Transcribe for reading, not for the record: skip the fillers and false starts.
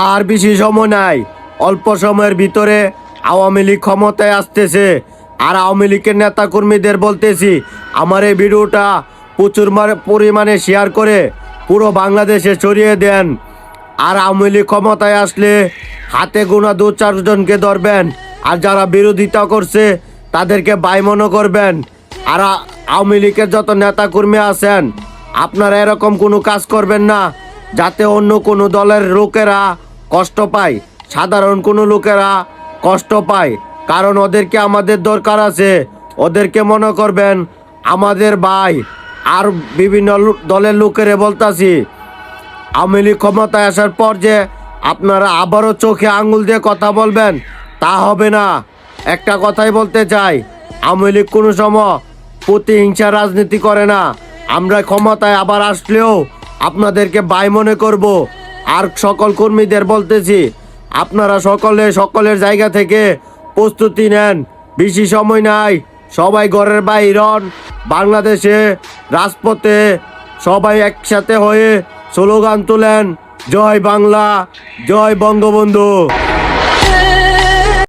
আর বেশি সময় নাই, অল্প সময়ের ভিতরে আওয়ামী লীগ ক্ষমতায় আসতেছে। আর আওয়ামী লীগের নেতা কর্মীদের বলতেছি, আমার এই ভিডিওটা প্রচুর পরিমাণে শেয়ার করে পুরো বাংলাদেশে ছড়িয়ে দেন। আর আওয়ামী লীগ ক্ষমতায় আসলে হাতে গোনা 2-4 জনকে ধরবেন, আর যারা বিরোধিতা করছে তাদেরকে মনে করবেন। আর আওয়ামী লীগের যত নেতা কর্মী আছেন, আপনারা এরকম কোনো কাজ করবেন না যাতে অন্য কোনো দলের লোকেরা কষ্ট পায়, সাধারণ কোনো লোকেরা কষ্ট পায়। কারণ ওদেরকে আমাদের দরকার আছে, ওদেরকে মনে করবেন আমাদের ভাই। আর বিভিন্ন দলের লোকেরা বলতাছি, আওয়ামী লীগ ক্ষমতায় আসার পর যে আপনারা আবারও চোখে আঙুল দিয়ে কথা বলবেন, তা হবে না। একটা কথাই বলতে চাই, আওয়ামী লীগ কোনো সময় প্রতিহিংসা রাজনীতি করে না। আমরা ক্ষমতায় আবার আসলেও আপনাদেরকে ভাই মনে করব। আর সকল কর্মীদের বলতেছি, আপনারা সকলের জায়গা থেকে প্রস্তুতি নেন, বেশি সময় নাই। সবাই ঘরের বাইর হন, বাংলাদেশে রাজপথে সবাই একসাথে হয়ে স্লোগান তোলেন, জয় বাংলা, জয় বঙ্গবন্ধু।